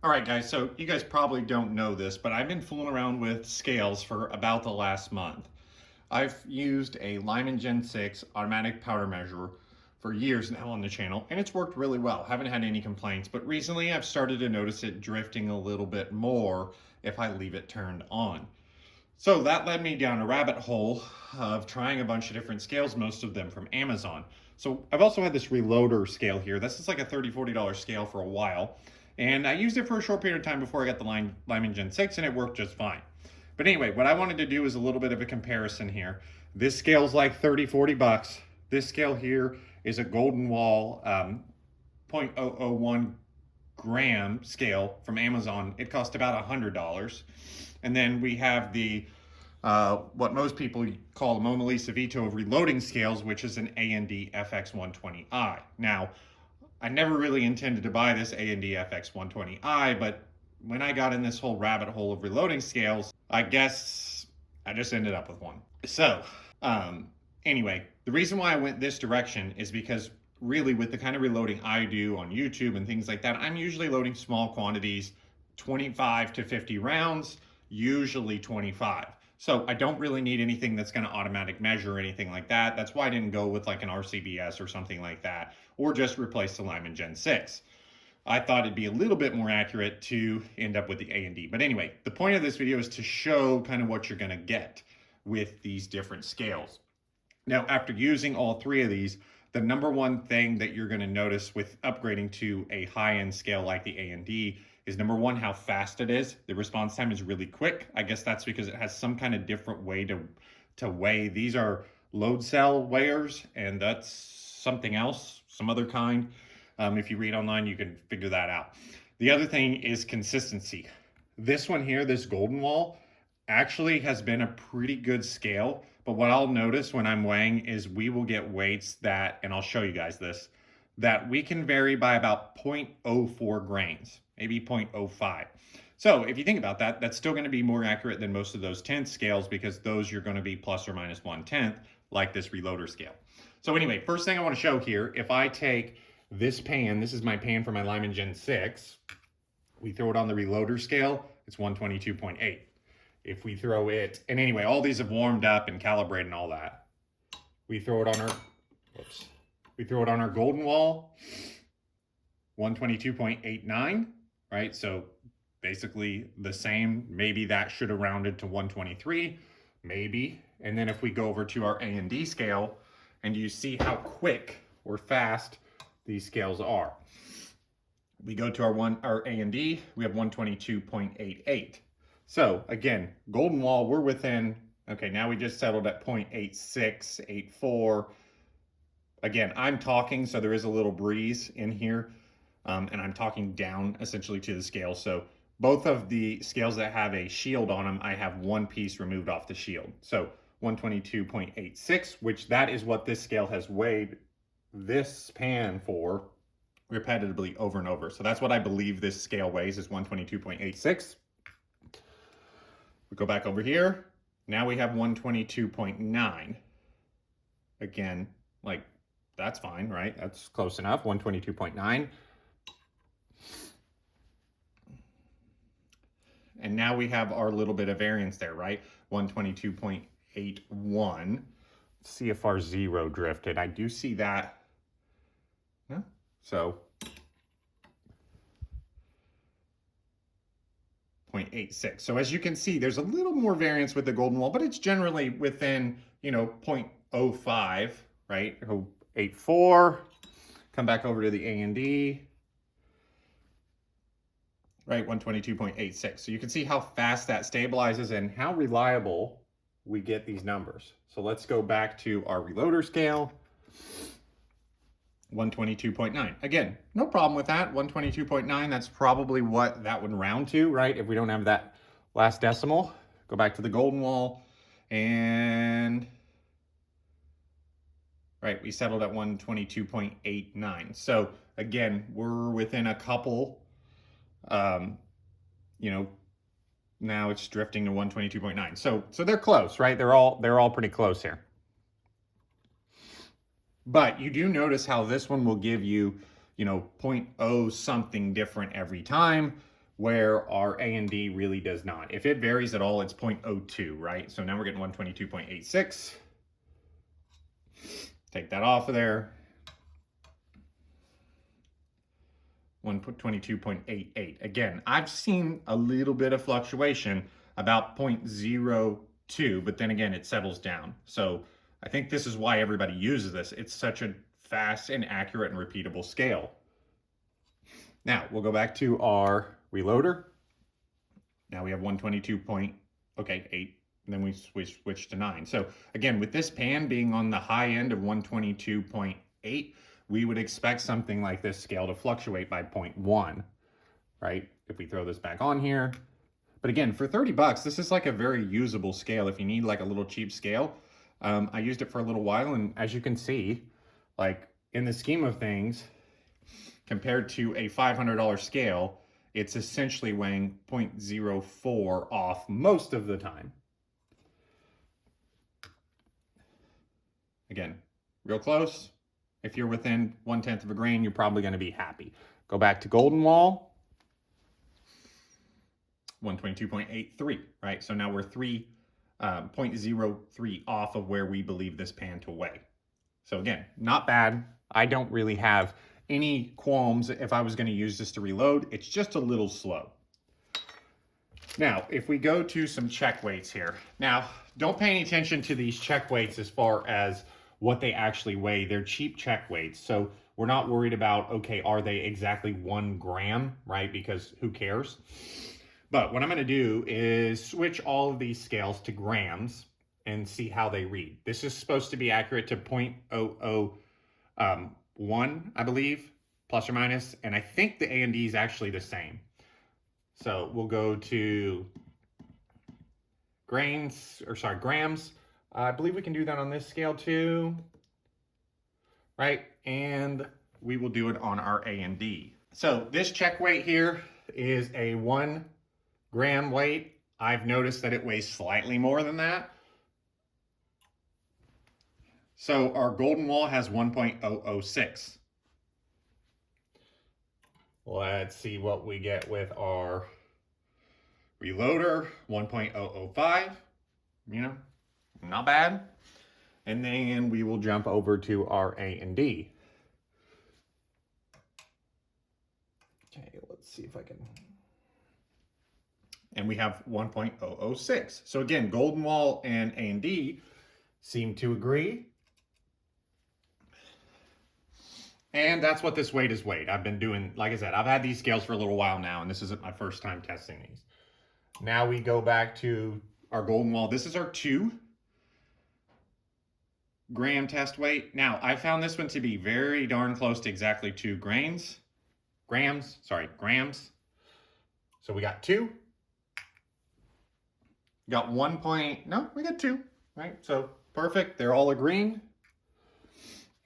All right, guys, so you guys probably don't know this, but I've been fooling around with scales for about the last month. I've used a Lyman Gen 6 automatic powder measurer for years now on the channel, and it's worked really well. Haven't had any complaints, but recently I've started to notice it drifting a little bit more if I leave it turned on. So that led me down a rabbit hole of trying a bunch of different scales, most of them from Amazon. So I've also had this Reloader scale here. This is like a $30, $40 scale for a while. And I used it for a short period of time before I got the Lyman Gen 6 and it worked just fine. But anyway, what I wanted to do is a little bit of a comparison here. This scale's like 30, 40 bucks. This scale here is a Golden Wall 0.001 gram scale from Amazon. It cost about $100. And then we have the what most people call the Mona Lisa Vito of reloading scales, which is an A&D FX120i. Now, I never really intended to buy this A&D FX120i, but when I got in this whole rabbit hole of reloading scales, I guess I just ended up with one. So, anyway, the reason why I went this direction is because really with the kind of reloading I do on YouTube and things like that, I'm usually loading small quantities, 25 to 50 rounds, usually 25. So I don't really need anything that's going to automatic measure or anything like that. That's why I didn't go with like an RCBS or something like that, or just replace the Lyman Gen 6. I thought it'd be a little bit more accurate to end up with the A&D. But anyway, the point of this video is to show kind of what you're going to get with these different scales. Now, after using all three of these, the number one thing that you're going to notice with upgrading to a high-end scale like the A&D is number one, how fast it is. The response time is really quick. I guess that's because it has some kind of different way to weigh. These are load cell weighers, and that's something else, some other kind. If you read online, you can figure that out. The other thing is consistency. This one here, this Golden Wall, actually has been a pretty good scale. But what I'll notice when I'm weighing is we will get weights that, and I'll show you guys this, that we can vary by about 0.04 grains, maybe 0.05. So if you think about that, that's still going to be more accurate than most of those 10th scales because those you're going to be plus or minus 1/10, like this Reloader scale. So anyway, first thing I want to show here, if I take this pan, this is my pan for my Lyman Gen 6, we throw it on the Reloader scale, it's 122.8. If we throw it, and anyway, all these have warmed up and calibrated and all that. We throw it on our, whoops. We throw it on our Golden Wall, 122.89, right? So basically the same. Maybe that should have rounded to 123, maybe. And then if we go over to our A&D scale, and you see how quick or fast these scales are. We go to our A&D, we have 122.88. So again, Golden Wall, we're within, okay, now we just settled at 0.86, 84. Again, I'm talking, so there is a little breeze in here, and I'm talking down essentially to the scale. So both of the scales that have a shield on them, I have one piece removed off the shield. So 122.86, which that is what this scale has weighed this pan for repetitively over and over. So that's what I believe this scale weighs, is 122.86. We go back over here. Now we have 122.9. Again, like, that's fine, right? That's close enough, 122.9. And now we have our little bit of variance there, right? 122.81. Let's see if our zero drifted. I do see that. Yeah. So 0.86. So as you can see, there's a little more variance with the Golden Wall, but it's generally within, 0.05, right? 0.84. Come back over to the A&D. Right, 122.86. So you can see how fast that stabilizes and how reliable we get these numbers. So let's go back to our Reloader scale. 122.9. Again, no problem with that. 122.9, that's probably what that would round to, right? If we don't have that last decimal. Go back to the Golden Wall and, right, we settled at 122.89. So again, we're within a couple, now it's drifting to 122.9. So they're close, right? They're all pretty close here. But you do notice how this one will give you, 0.0 something different every time, where our A and D really does not. If it varies at all, it's 0.02, right? So now we're getting 122.86. Take that off of there. 122.88. Again, I've seen a little bit of fluctuation, about 0.02, but then again, it settles down. So I think this is why everybody uses this. It's such a fast and accurate and repeatable scale. Now, we'll go back to our reloader. Now we have 122.8, and then we switch to 9. So again, with this pan being on the high end of 122.8, we would expect something like this scale to fluctuate by 0.1, right? If we throw this back on here. But again, for 30 bucks, this is like a very usable scale. If you need like a little cheap scale, I used it for a little while, and as you can see, like in the scheme of things, compared to a $500 scale, it's essentially weighing 0.04 off most of the time. Again, real close. If you're within 1/10 of a grain, you're probably going to be happy. Go back to Golden Wall. 122.83, right? So now we're 0.03 off of where we believe this pan to weigh. So again, not bad. I don't really have any qualms if I was going to use this to reload. It's just a little slow. Now, if we go to some check weights here. Now, don't pay any attention to these check weights as far as what they actually weigh. They're cheap check weights. So we're not worried about, okay, are they exactly 1 gram, right? Because who cares? But what I'm going to do is switch all of these scales to grams and see how they read. This is supposed to be accurate to 0.001, I believe, plus or minus. And I think the A and D is actually the same. So we'll go to grams. I believe we can do that on this scale too, right? And we will do it on our A and D. So this check weight here is a 1 gram weight. I've noticed that it weighs slightly more than that. So our Golden Wall has 1.006. Let's see what we get with our Reloader, 1.005. You know, not bad. And then we will jump over to our A and D. Okay, let's see if I can. And we have 1.006. So again, Golden Wall and A and D seem to agree. And that's what this weight is weighed. I've been doing, like I said, I've had these scales for a little while now, and this isn't my first time testing these. Now we go back to our Golden Wall. This is our 2 gram test weight. Now, I found this one to be very darn close to exactly 2 grams. So we got 2. Got 1 point, no, we got 2, right? So perfect, they're all agreeing.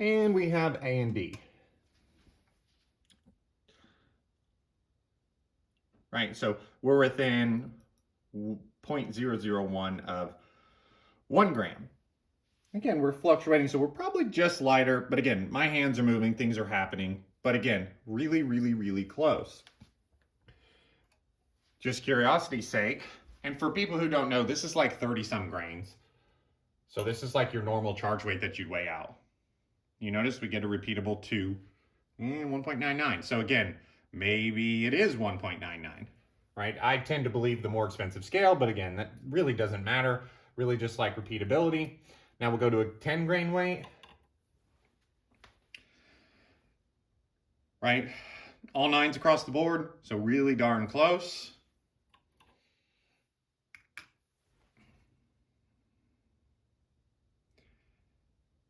And we have A and D. Right, so we're within 0.001 of 1 gram. Again, we're fluctuating, so we're probably just lighter, but again, my hands are moving, things are happening, but again, really, really, really close. Just curiosity's sake, and for people who don't know, this is like 30-some grains. So this is like your normal charge weight that you'd weigh out. You notice we get a repeatable 2 and 1.99. So again, maybe it is 1.99, right? I tend to believe the more expensive scale, but again, that really doesn't matter. Really just like repeatability. Now we'll go to a 10 grain weight. Right? All 9s across the board, so really darn close.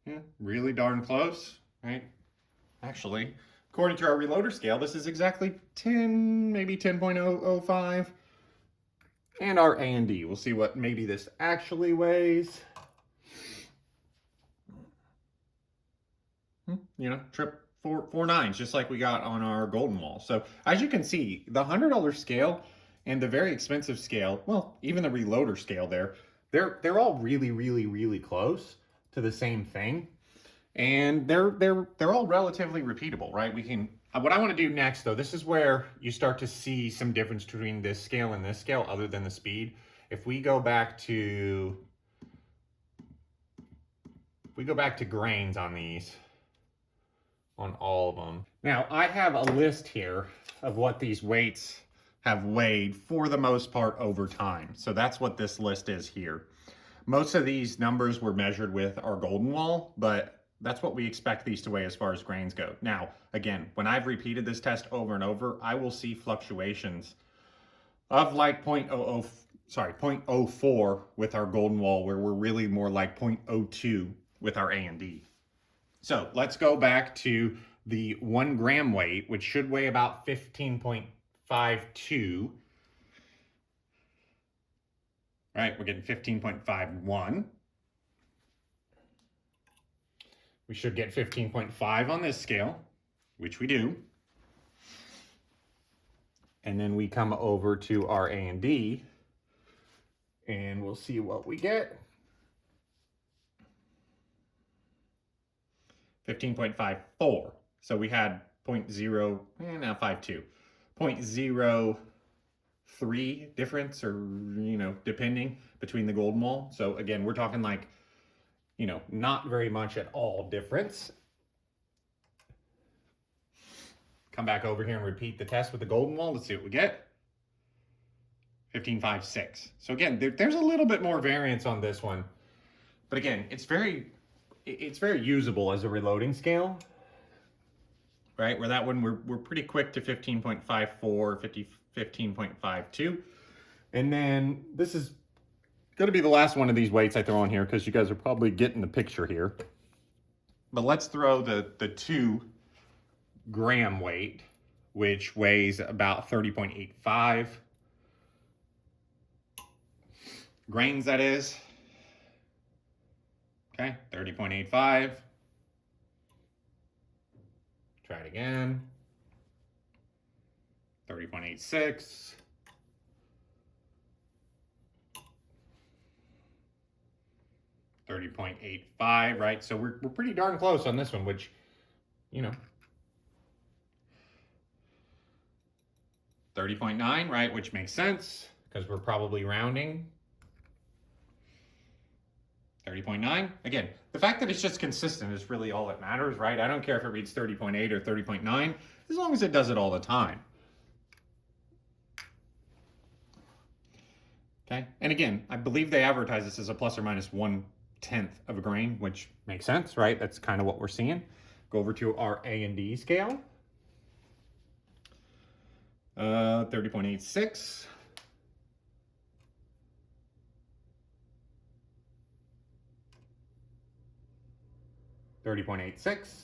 Yeah, really darn close, right? Actually, according to our Reloader scale, this is exactly 10, maybe 10.005. And our A and D, we'll see what maybe this actually weighs. You know, trip 4 9s, just like we got on our Golden Wall. So as you can see, the $100 scale and the very expensive scale, well, even the Reloader scale there, they're all really, really, really close to the same thing. And they're all relatively repeatable, right? We can What I want to do next, though, this is where you start to see some difference between this scale and this scale other than the speed. If we go back to grains on these, on all of them. Now, I have a list here of what these weights have weighed for the most part over time. So that's what this list is here. Most of these numbers were measured with our Golden Wall, but that's what we expect these to weigh as far as grains go. Now, again, when I've repeated this test over and over, I will see fluctuations of like 0.04 with our Golden Wall, where we're really more like 0.02 with our A&D. So let's go back to the 1 gram weight, which should weigh about 15.52. Right, we're getting 15.51. We should get 15.5 on this scale, which we do. And then we come over to our A&D, and we'll see what we get. 15.54. So we had 0.03 difference, or, depending, between the Golden Wall. So again, we're talking like, not very much at all difference. Come back over here and repeat the test with the Golden Wall. Let's see what we get. 15.56. So again, there's a little bit more variance on this one. But again, it's very usable as a reloading scale. Right? Where that one, we're pretty quick to 15.54, 15.52. And then this is going to be the last one of these weights I throw on here, because you guys are probably getting the picture here. But let's throw the 2 gram weight, which weighs about 30.85 grains, that is. Okay, 30.85. Try it again. 30.86. 30.85, right? So we're pretty darn close on this one, which, 30.9, right? Which makes sense, because we're probably rounding. 30.9. Again, the fact that it's just consistent is really all that matters, right? I don't care if it reads 30.8 or 30.9, as long as it does it all the time. Okay, and again, I believe they advertise this as a plus or minus 1/10 of a grain, which makes sense, right? That's kind of what we're seeing. Go over to our A&D scale. 30.86. 30.86.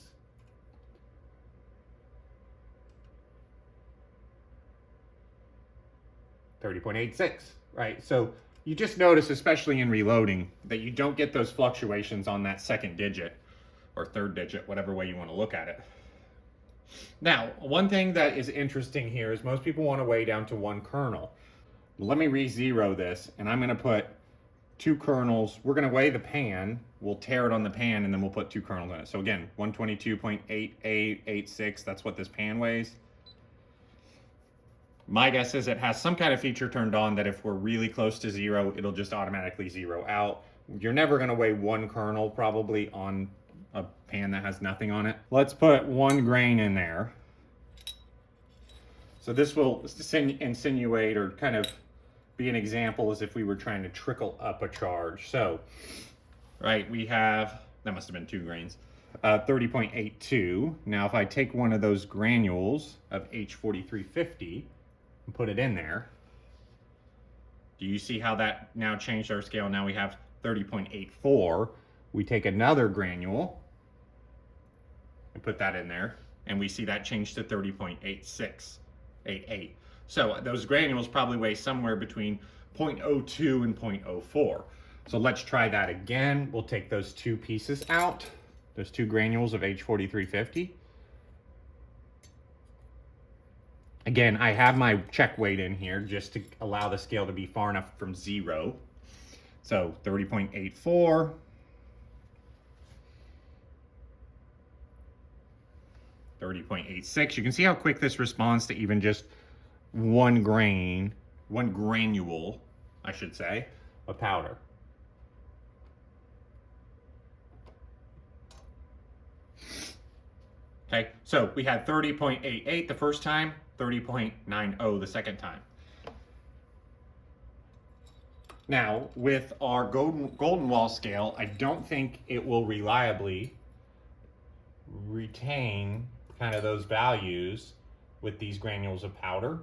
30.86, right? So you just notice, especially in reloading, that you don't get those fluctuations on that second digit or third digit, whatever way you want to look at it. Now, one thing that is interesting here is most people want to weigh down to 1 kernel. Let me re-zero this, and I'm going to put 2 kernels. We're going to weigh the pan. We'll tear it on the pan, and then we'll put 2 kernels in it. So again, 122.8886, that's what this pan weighs. My guess is it has some kind of feature turned on that if we're really close to 0, it'll just automatically zero out. You're never going to weigh 1 kernel probably on a pan that has nothing on it. Let's put 1 grain in there. So this will insinuate or kind of be an example as if we were trying to trickle up a charge. So, right, we have, that must have been 2 grains, 30.82. Now, if I take one of those granules of H4350 and put it in there, do you see how that now changed our scale? Now we have 30.84. We take another granule and put that in there, and we see that change to 30.8688. So those granules probably weigh somewhere between 0.02 and 0.04. So let's try that again. We'll take those 2 pieces out, those 2 granules of H4350. Again, I have my check weight in here just to allow the scale to be far enough from 0. So 30.84. 30.86. You can see how quick this responds to even just one granule, I should say, of powder. Okay, so we had 30.88 the first time, 30.90 the second time. Now, with our golden wall scale, I don't think it will reliably retain kind of those values with these granules of powder.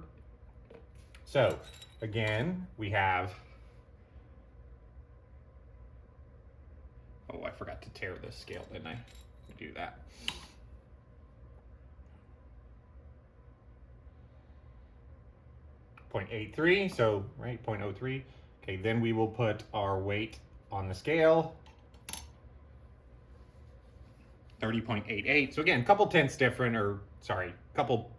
So, again, we have, oh, I forgot to tear this scale, didn't I? Do that. .83, so, right, 0.03. Okay, then we will put our weight on the scale. 30.88. So again, a couple tenths different, or sorry, a couple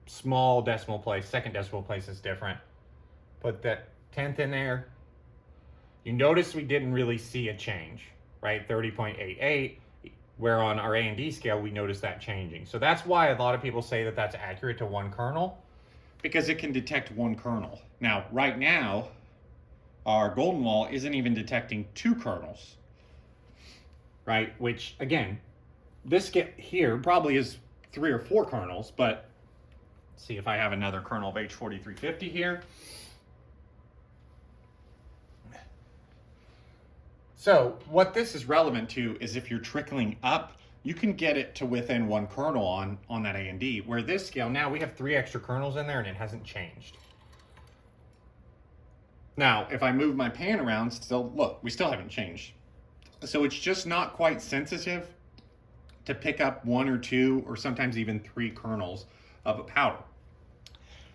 small decimal place, second decimal place is different. Put that tenth in there. You notice we didn't really see a change, right? 30.88, where on our A&D scale, we noticed that changing. So that's why a lot of people say that that's accurate to one kernel, because it can detect one kernel. Now, right now, our golden wall isn't even detecting 2 kernels, right? Which, again, this here probably is 3 or 4 kernels, but let's see if I have another kernel of H4350 here. So what this is relevant to is if you're trickling up, you can get it to within 1 kernel on that A&D, where this scale, now we have 3 extra kernels in there and it hasn't changed. Now, if I move my pan around, still, look, we still haven't changed. So it's just not quite sensitive to pick up 1 or 2 or sometimes even 3 kernels of a powder.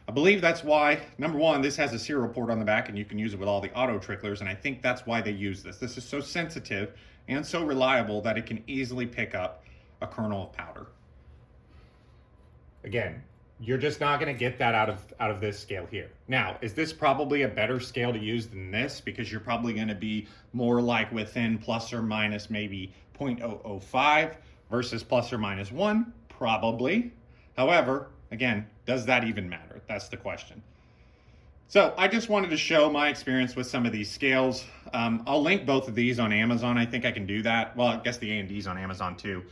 I believe that's why, number one, this has a serial port on the back and you can use it with all the auto tricklers, and I think that's why they use this. This is so sensitive and so reliable that it can easily pick up a kernel of powder. Again, you're just not going to get that out of this scale here. Now, is this probably a better scale to use than this? Because you're probably going to be more like within plus or minus maybe 0.005 versus plus or minus 1, probably. However, again, does that even matter? That's the question. So I just wanted to show my experience with some of these scales. I'll link both of these on Amazon. I think I can do that. Well, I guess the A&D's on Amazon too.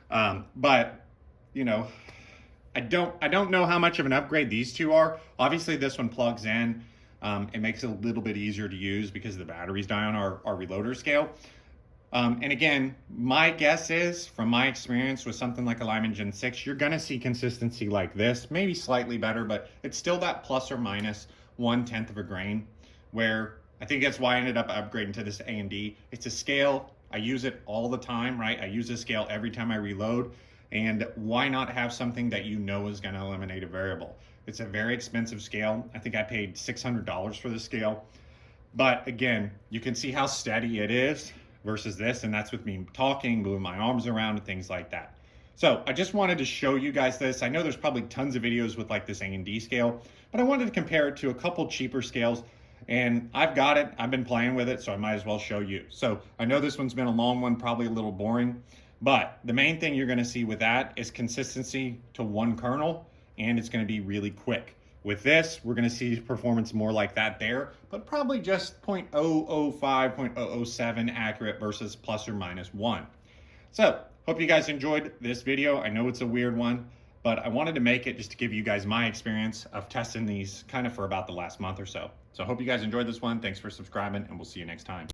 But, you know, I don't know how much of an upgrade these two are. Obviously, this one plugs in. It makes it a little bit easier to use because the batteries die on our reloader scale. And again, my guess is, from my experience with something like a Lyman Gen 6, you're going to see consistency like this, maybe slightly better, but it's still that plus or minus 1/10 of a grain, where I think that's why I ended up upgrading to this A&D. It's a scale. I use it all the time, right? I use this scale every time I reload. And why not have something that you know is going to eliminate a variable? It's a very expensive scale. I think I paid $600 for this scale. But again, you can see how steady it is versus this, and that's with me talking, moving my arms around and things like that. So I just wanted to show you guys this. I know there's probably tons of videos with like this A&D scale, but I wanted to compare it to a couple cheaper scales, and I've got it. I've been playing with it, so I might as well show you. So I know this one's been a long one, probably a little boring, but the main thing you're going to see with that is consistency to 1 kernel, and it's going to be really quick. With this, we're going to see performance more like that there, but probably just 0.005, 0.007 accurate versus plus or minus 1. So, hope you guys enjoyed this video. I know it's a weird one, but I wanted to make it just to give you guys my experience of testing these kind of for about the last month or so. So, hope you guys enjoyed this one. Thanks for subscribing, and we'll see you next time.